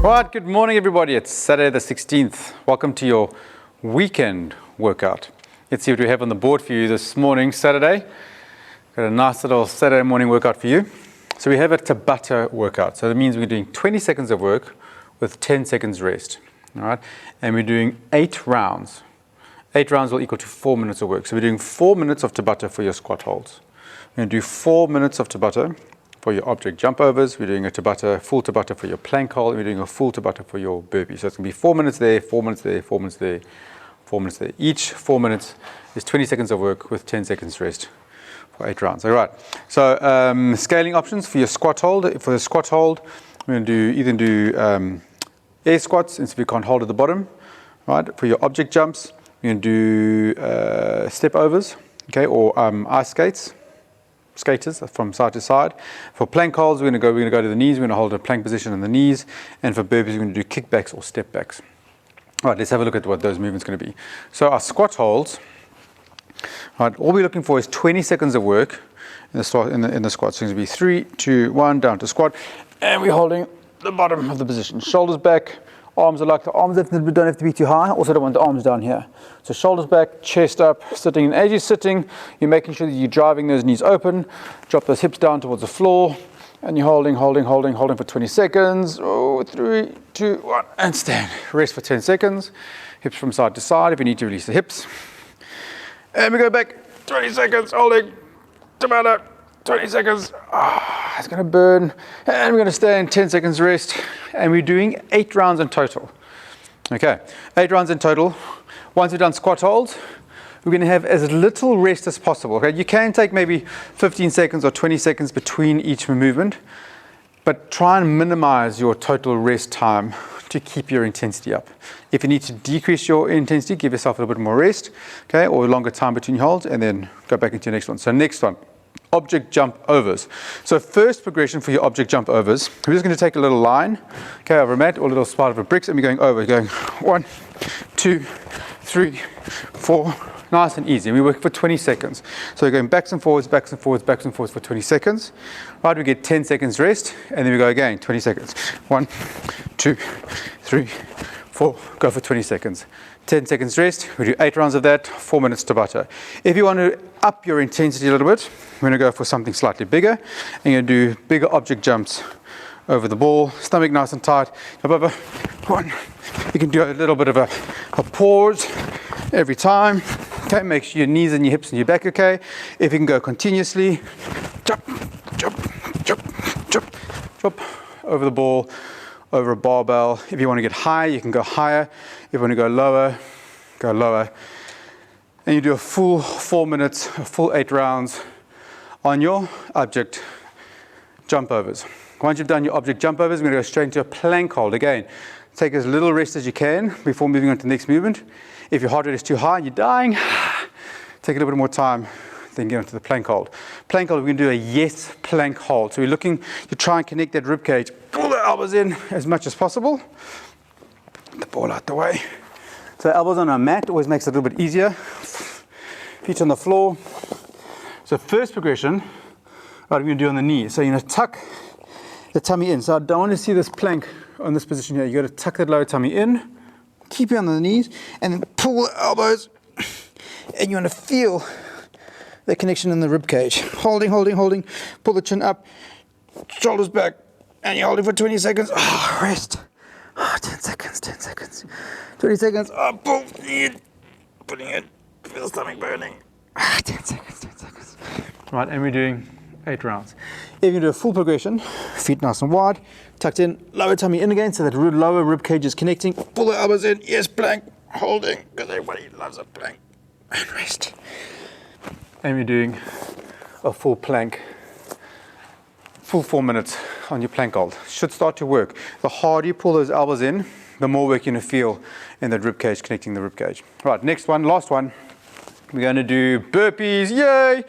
Right, good morning everybody. It's Saturday the 16th. Welcome to your weekend workout. Let's see what we have on the board for you this morning, Saturday. Got a nice little Saturday morning workout for you. So we have a Tabata workout. So that means we're doing 20 seconds of work with 10 seconds rest. All right, and we're doing 8 rounds. 8 rounds will equal to 4 minutes of work. So we're doing 4 minutes of Tabata for your squat holds. We're going to do 4 minutes of Tabata for your object jump overs. We're doing a Tabata, full Tabata for your plank hold. We're doing a full Tabata for your burpee. So it's going to be 4 minutes there, 4 minutes there, 4 minutes there, 4 minutes there. Each 4 minutes is 20 seconds of work with 10 seconds rest for 8 rounds. All right. So scaling options for your squat hold. For the squat hold, we're going to either do air squats, and so we can't hold at the bottom. Right. For your object jumps, we're going to do step overs, okay, or ice skaters from side to side. For plank holds, we're going to go to the knees. We're going to hold a plank position on the knees. And for burpees, we're going to do kickbacks or step backs. All right, let's have a look at what those movements are going to be. So our squat holds, right, all we're looking for is 20 seconds of work in the squat. So it's going to be 3, 2, 1, down to squat. And we're holding the bottom of the position. Shoulders back, arms are like the arms don't have to be too high. Also don't want the arms down here. So shoulders back, chest up, sitting. And as you're sitting, you're making sure that you're driving those knees open. Drop those hips down towards the floor. And you're holding for 20 seconds. Oh, 3, 2, 1, and stand. Rest for 10 seconds. Hips from side to side if you need to release the hips. And we go back, 20 seconds, holding. Tabata, 20 seconds. It's going to burn. And we're going to stand, 10 seconds rest. And we're doing 8 rounds in total. Okay, 8 rounds in total. Once we've done squat holds, we're going to have as little rest as possible. Okay, you can take maybe 15 seconds or 20 seconds between each movement, but try and minimize your total rest time to keep your intensity up. If you need to decrease your intensity, give yourself a little bit more rest, okay, or longer time between your holds, and then go back into your next one. So next one, object jump overs. So first progression for your object jump overs, we're just going to take a little line, okay, over a mat or a little spot of a bricks, and we're going over, going 1, 2, 3, 4, nice and easy. And we work for 20 seconds. So we're going backs and forwards, backs and forwards, backs and forwards for 20 seconds. Right, we get 10 seconds rest, and then we go again, 20 seconds. 1, 2, 3, 4, go for 20 seconds. 10 seconds rest, we do 8 rounds of that, 4 minutes Tabata. If you want to up your intensity a little bit, we're going to go for something slightly bigger, and you're going to do bigger object jumps over the ball, stomach nice and tight. 1, you can do a little bit of a pause every time. Okay, make sure your knees and your hips and your back okay. If you can go continuously, jump, jump, jump, jump, jump over the ball, over a barbell. If you want to get higher, you can go higher. If you want to go lower, go lower. And you do a full 4 minutes, a full 8 rounds on your object jump overs. Once you've done your object jump overs, we're going to go straight into a plank hold. Again, take as little rest as you can before moving on to the next movement. If your heart rate is too high and you're dying, take a little bit more time, then get onto the plank hold. Plank hold, we're going to do a yes plank hold. So we're looking to try and connect that rib cage. Pull the elbows in as much as possible. Put the ball out the way. So elbows on our mat always makes it a little bit easier. Feet on the floor. So first progression, right, we're going to do on the knee. So you're going to tuck the tummy in. So I don't want to see this plank on this position here. You've got to tuck that lower tummy in, keep it on the knees, and then pull the elbows. And you want to feel the connection in the rib cage. Holding, holding, holding. Pull the chin up, shoulders back, and you're holding for 20 seconds. Rest. 10 seconds, 10 seconds. 20 seconds. Pull in. Putting it. Feel the stomach burning. 10 seconds, 10 seconds. Right, and we're doing 8 rounds. If you do a full progression, feet nice and wide, tucked in, lower tummy in again, so that lower rib cage is connecting. Pull the elbows in, yes, plank, holding, because everybody loves a plank. And rest. And we're doing a full plank, full 4 minutes on your plank hold. Should start to work. The harder you pull those elbows in, the more work you're going to feel in that rib cage, connecting the rib cage. Right, next one, last one. We're going to do burpees, yay!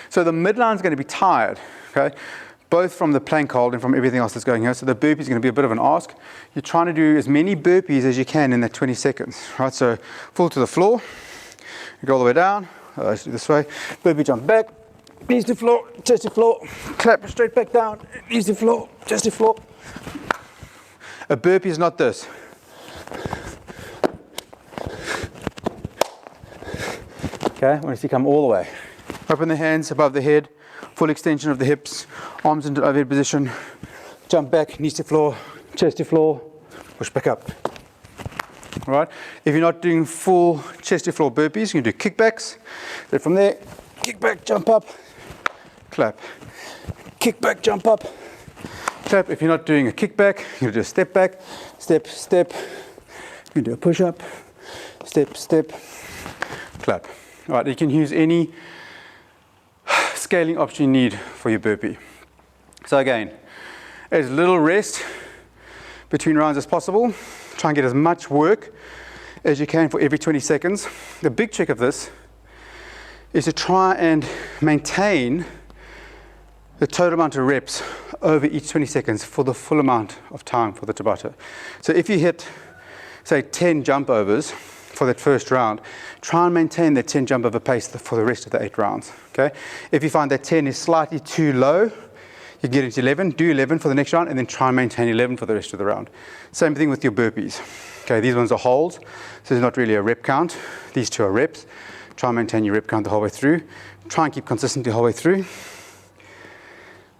So the midline is going to be tired, okay? Both from the plank hold and from everything else that's going here. So the burpee is going to be a bit of an ask. You're trying to do as many burpees as you can in that 20 seconds, right? So full to the floor, you go all the way down, this way, burpee jump back, knees to floor, chest to floor, clap straight back down, knees to floor, chest to floor. A burpee is not this. Okay, I want to see come all the way. Open the hands above the head, full extension of the hips, arms into overhead position, jump back, knees to floor, chest to floor, push back up. All right, if you're not doing full chest to floor burpees, you can do kickbacks. Then from there, kick back, jump up, clap. Kick back, jump up, clap. If you're not doing a kickback, you can do a step back, step, step. You can do a push up, step, step, clap. All right, you can use any scaling option you need for your burpee. So again, as little rest between rounds as possible. Try and get as much work as you can for every 20 seconds. The big trick of this is to try and maintain the total amount of reps over each 20 seconds for the full amount of time for the Tabata. So if you hit, say, 10 jump overs for that first round, try and maintain that 10 jump over pace for the rest of the 8 rounds. Okay? If you find that 10 is slightly too low, you get into 11, do 11 for the next round, and then try and maintain 11 for the rest of the round. Same thing with your burpees. Okay, these ones are holds, so there's not really a rep count. These two are reps. Try and maintain your rep count the whole way through. Try and keep consistent the whole way through.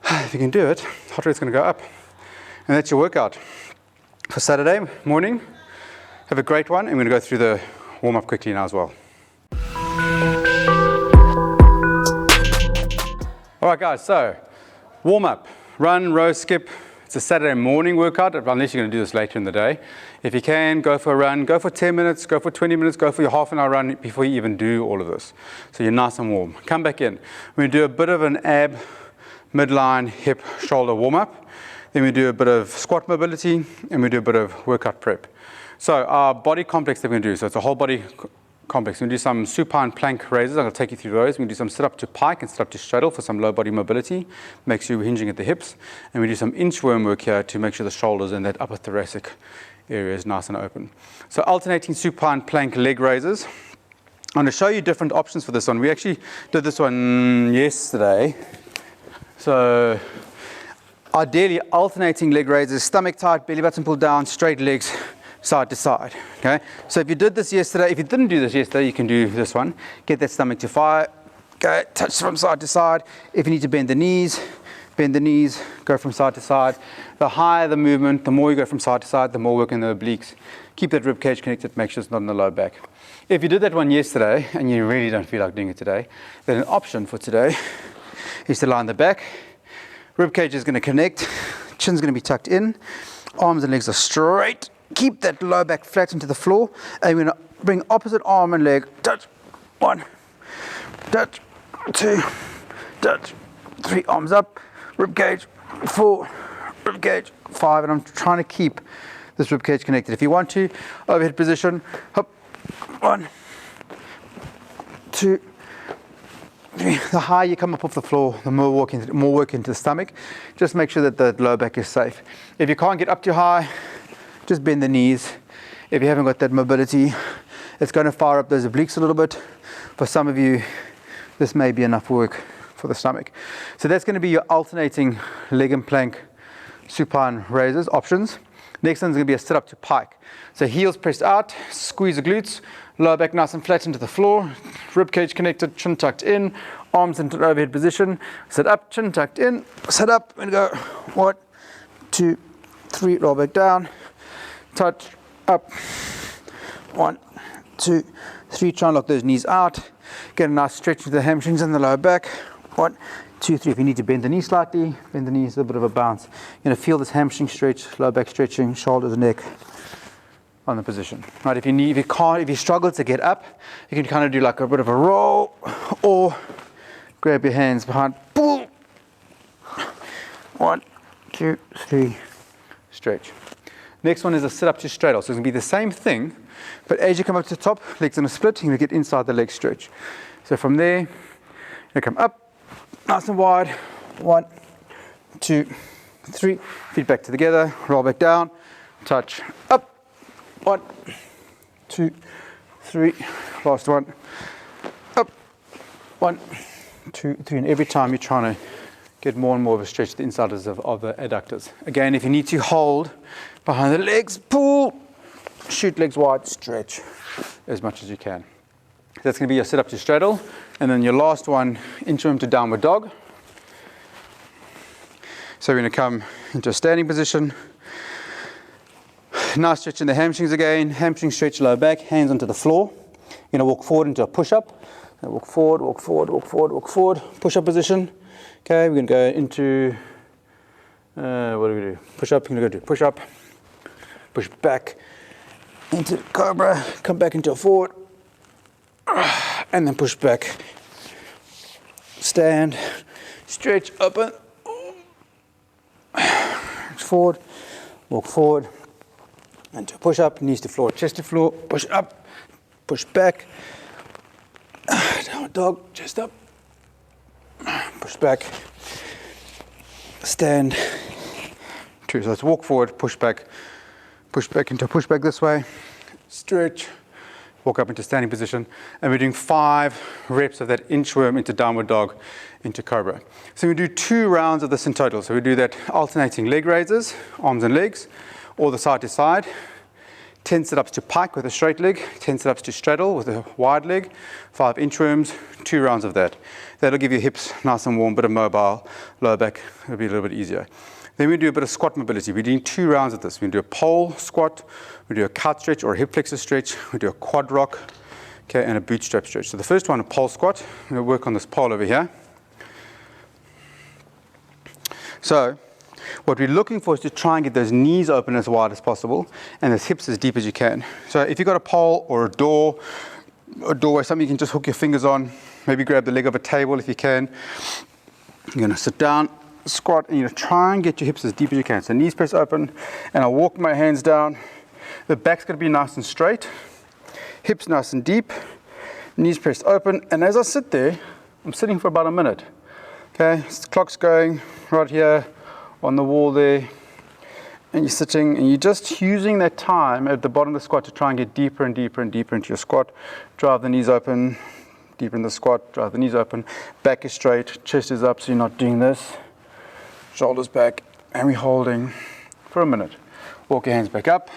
If you can do it, heart rate's going to go up. And that's your workout for Saturday morning. Have a great one, and we're going to go through the warm-up quickly now as well. All right, guys, so warm up, run, row, skip. It's a Saturday morning workout, unless you're going to do this later in the day. If you can, go for a run, go for 10 minutes, go for 20 minutes, go for your half an hour run before you even do all of this. So you're nice and warm. Come back in. We're going to do a bit of an ab, midline, hip, shoulder warm up. Then we do a bit of squat mobility, and we do a bit of workout prep. So our body complex that we're going to do, so it's a whole body complex. We're going to do some supine plank raises. I'm going to take you through those. We're going to do some sit up to pike and sit up to straddle for some low body mobility. Make sure you're hinging at the hips. And we do some inchworm work here to make sure the shoulders and that upper thoracic area is nice and open. So alternating supine plank leg raises. I'm going to show you different options for this one. We actually did this one yesterday. So ideally alternating leg raises, stomach tight, belly button pulled down, straight legs, side to side. Okay, so if you did this yesterday, if you didn't do this yesterday, you can do this one. Get that stomach to fire, go touch from side to side. If you need to bend the knees, go from side to side. The higher the movement, the more you go from side to side, the more work in the obliques. Keep that rib cage connected, make sure it's not in the low back. If you did that one yesterday and you really don't feel like doing it today, then an option for today is to lie on the back. Rib cage is going to connect, chin's going to be tucked in, arms and legs are straight. Keep that low back flat into the floor, and we're going to bring opposite arm and leg, touch, 1, touch, 2, touch, 3, arms up, rib cage, 4, rib cage, 5, and I'm trying to keep this rib cage connected. If you want to, overhead position, hop, 1, 2, 3. The higher you come up off the floor, the more work into the stomach. Just make sure that the low back is safe. If you can't get up too high, just bend the knees. If you haven't got that mobility, it's going to fire up those obliques a little bit. For some of you, this may be enough work for the stomach. So that's going to be your alternating leg and plank supine raises options. Next one's going to be a sit up to pike. So heels pressed out, squeeze the glutes, lower back nice and flat into the floor, rib cage connected, chin tucked in, arms into the overhead position, sit up, chin tucked in, sit up and go 1, 2, 3, roll back down, touch, up, 1, 2, 3, try and lock those knees out, get a nice stretch to the hamstrings and the lower back, 1, 2, 3, if you need to bend the knee slightly, bend the knees, a bit of a bounce. You're going to feel this hamstring stretch, lower back stretching, shoulders, neck on the position. Right, if you struggle to get up, you can kind of do like a bit of a roll, or grab your hands behind, pull, 1, 2, 3, stretch. Next one is a sit up to straddle. So it's going to be the same thing, but as you come up to the top, legs in a split, you're going to get inside the leg stretch. So from there, you come up, nice and wide, 1, 2, 3, feet back together, roll back down, touch, up, 1, 2, 3, last one, up, 1, 2, 3, and every time you're trying to get more and more of a stretch to the inside of the adductors. Again, if you need to hold behind the legs, pull, shoot legs wide, stretch as much as you can. That's going to be your sit up to straddle. And then your last one, inchworm to downward dog. So we're going to come into a standing position. Nice stretch in the hamstrings again. Hamstring stretch, lower back, hands onto the floor. You're going to walk forward into a push-up. Walk forward, walk forward, walk forward, walk forward. Push-up position. Okay, we're going to go into, what do we do? Push-up, you're going to go to push-up. Push back into cobra. Come back into a forward. And then push back. Stand. Stretch, open. Forward. Walk forward. Into a push-up, knees to floor, chest to floor, push up, push back, downward dog, chest up, push back, stand, two. So let's walk forward, push back into a push back this way, stretch, walk up into standing position, and we're doing 5 reps of that inchworm into downward dog, into cobra. So we do 2 rounds of this in total. So we do that alternating leg raises, arms and legs, or the side to side. 10 sit-ups to pike with a straight leg, 10 sit-ups to straddle with a wide leg, 5 inchworms, 2 rounds of that. That'll give your hips nice and warm, bit of mobile, lower back, it'll be a little bit easier. Then we do a bit of squat mobility. We're doing 2 rounds of this. We do a pole squat, we do a couch stretch or a hip flexor stretch, we do a quad rock, okay, and a bootstrap stretch. So the first one, a pole squat. I'm going to work on this pole over here. So what we're looking for is to try and get those knees open as wide as possible and those hips as deep as you can. So if you've got a pole or a doorway, something you can just hook your fingers on, maybe grab the leg of a table if you can. You're going to sit down, squat, and you're going to try and get your hips as deep as you can. So knees press open, and I'll walk my hands down. The back's going to be nice and straight, hips nice and deep, knees pressed open, and as I sit there, I'm sitting for about a minute. Okay, so the clock's going right here on the wall there, and you're sitting and you're just using that time at the bottom of the squat to try and get deeper and deeper and deeper into your squat. Drive the knees open, deeper in the squat, drive the knees open, back is straight, chest is up so you're not doing this, shoulders back, and we're holding for a minute. Walk your hands back up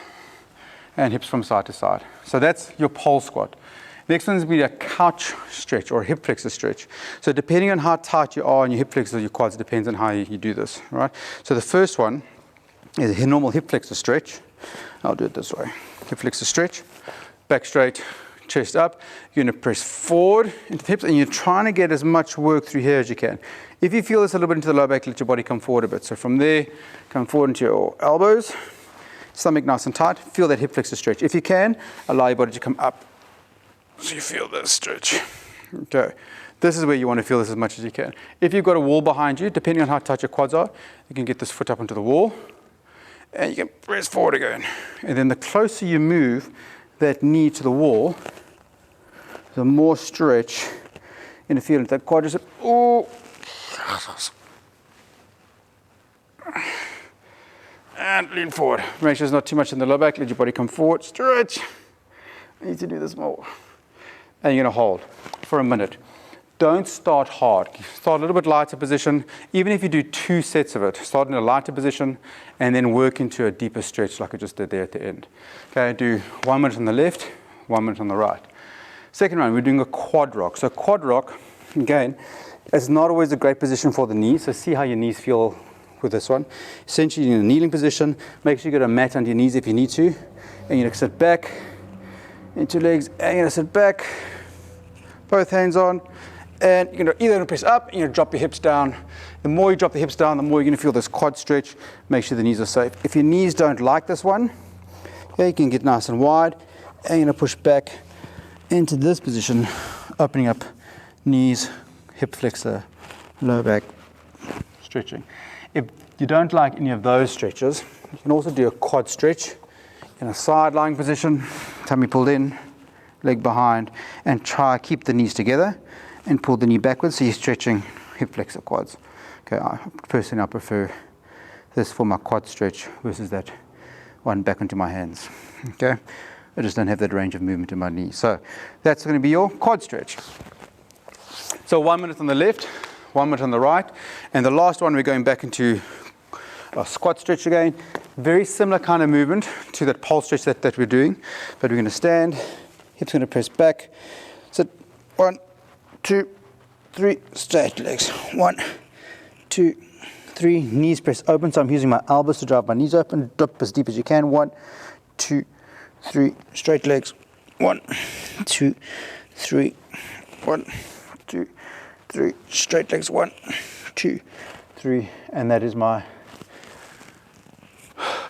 and hips from side to side. So that's your pole squat. Next one is going to be a couch stretch or a hip flexor stretch. So depending on how tight you are on your hip flexors or your quads, depends on how you do this, right? So the first one is a normal hip flexor stretch. I'll do it this way. Hip flexor stretch, back straight, chest up. You're going to press forward into the hips, and you're trying to get as much work through here as you can. If you feel this a little bit into the lower back, let your body come forward a bit. So from there, come forward into your elbows, stomach nice and tight. Feel that hip flexor stretch. If you can, allow your body to come up. So you feel this stretch. Okay, this is where you want to feel this as much as you can. If you've got a wall behind you, depending on how tight your quads are, you can get this foot up onto the wall, and you can press forward again. And then the closer you move that knee to the wall, the more stretch in the feel. That quadricep, oh, and lean forward. Make sure there's not too much in the lower back. Let your body come forward, stretch. I need to do this more. And you're going to hold for a minute. Don't start hard. Start a little bit lighter position. Even if you do 2 sets of it, start in a lighter position and then work into a deeper stretch like I just did there at the end. Okay, do 1 minute on the left, 1 minute on the right. Second round, we're doing a quad rock. So quad rock, again, is not always a great position for the knees. So see how your knees feel with this one. Essentially in a kneeling position, make sure you get a mat under your knees if you need to. And you're going to sit back into legs, and you're going to sit back, both hands on, and you're going to either press up and you're going to drop your hips down. The more you drop the hips down, the more you're going to feel this quad stretch. Make sure the knees are safe. If your knees don't like this one, okay, you can get nice and wide, and you're going to push back into this position, opening up knees, hip flexor, lower back, stretching. If you don't like any of those stretches, you can also do a quad stretch in a side lying position, tummy pulled in, leg behind, and try keep the knees together and pull the knee backwards so you're stretching hip flexor quads. Okay, personally I prefer this for my quad stretch versus that one back onto my hands. Okay, I just don't have that range of movement in my knees. So that's going to be your quad stretch. So 1 minute on the left, 1 minute on the right. And the last one, we're going back into a squat stretch again. Very similar kind of movement to that pole stretch that we're doing. But we're going to stand, hips going to press back. Sit, 1, 2, 3, straight legs. 1, 2, 3, knees press open. So I'm using my elbows to drive my knees open. Dip as deep as you can. 1, 2, 3, straight legs. 1, 2, 3, 1, 2, 3, straight legs. 1, 2, 3, and that is my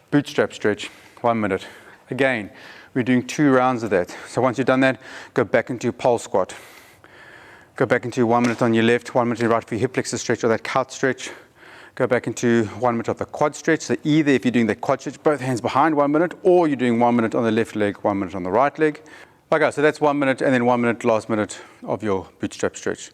bootstrap stretch. 1 minute. Again, we're doing 2 rounds of that. So once you've done that, go back into pole squat. Go back into 1 minute on your left, 1 minute on your right for your hip flexor stretch or that couch stretch. Go back into 1 minute of the quad stretch. So either if you're doing the quad stretch, both hands behind 1 minute, or you're doing 1 minute on the left leg, 1 minute on the right leg. Okay, so that's 1 minute, and then 1 minute, last minute of your bootstrap stretch.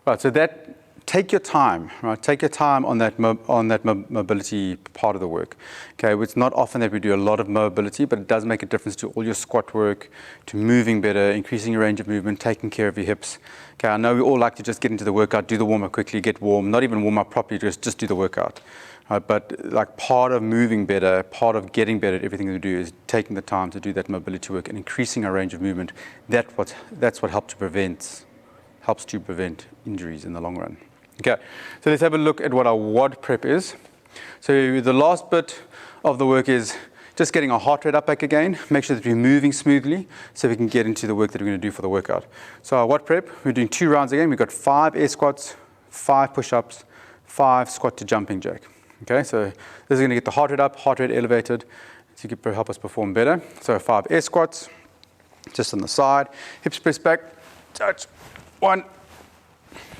Right, so that, take your time, right? Take your time on that mobility part of the work. Okay, it's not often that we do a lot of mobility, but it does make a difference to all your squat work, to moving better, increasing your range of movement, taking care of your hips. Okay, I know we all like to just get into the workout, do the warm-up quickly, get warm, not even warm up properly, just do the workout. But like part of moving better, part of getting better at everything we do is taking the time to do that mobility work and increasing our range of movement. That's what helps to prevent injuries in the long run. Okay, so let's have a look at what our WOD prep is. So the last bit of the work is just getting our heart rate up back again. Make sure that we're moving smoothly so we can get into the work that we're going to do for the workout. So our WOD prep, we're doing 2 rounds again. We've got 5 air squats, 5 push-ups, 5 squat to jumping jack. Okay, so this is going to get the heart rate up, heart rate elevated, so you can help us perform better. So 5 air squats, just on the side, hips press back, touch, 1,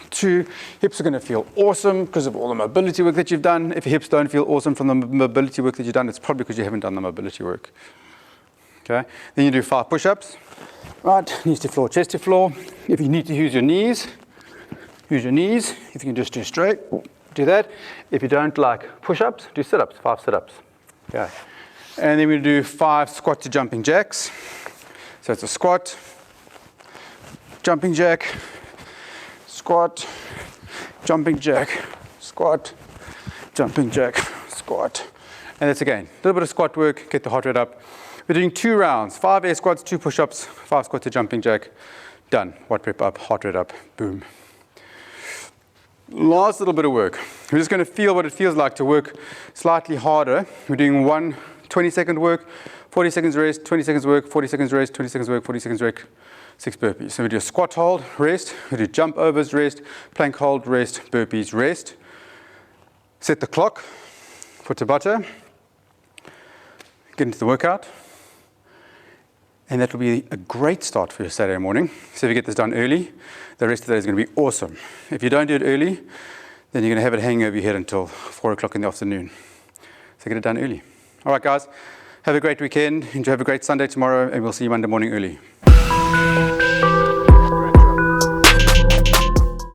2, hips are going to feel awesome because of all the mobility work that you've done. If your hips don't feel awesome from the mobility work that you've done, it's probably because you haven't done the mobility work. Okay, then you do 5 push-ups, right, knees to floor, chest to floor. If you need to use your knees, use your knees. If you can just do straight, do that. If you don't like push-ups, do sit-ups, 5 sit-ups. Okay, and then we do 5 squat to jumping jacks. So it's a squat, jumping jack, squat, jumping jack, squat, jumping jack, squat. And that's again, a little bit of squat work, get the heart rate up. We're doing 2 rounds, 5 air squats, 2 push-ups, 5 squat to jumping jack. Done. WOD prep up, heart rate up, boom. Last little bit of work. We're just going to feel what it feels like to work slightly harder. We're doing 1 20-second work, 40 seconds rest, 20 seconds work, 40 seconds rest, 20 seconds work, 40 seconds work, 6 burpees. So we do a squat hold, rest. We do jump overs, rest. Plank hold, rest. Burpees, rest. Set the clock for Tabata. Get into the workout. And that will be a great start for your Saturday morning. So if you get this done early, the rest of the day is going to be awesome. If you don't do it early, then you're going to have it hanging over your head until 4 o'clock in the afternoon. So get it done early. All right, guys. Have a great weekend. Have a great Sunday tomorrow, and we'll see you Monday morning early.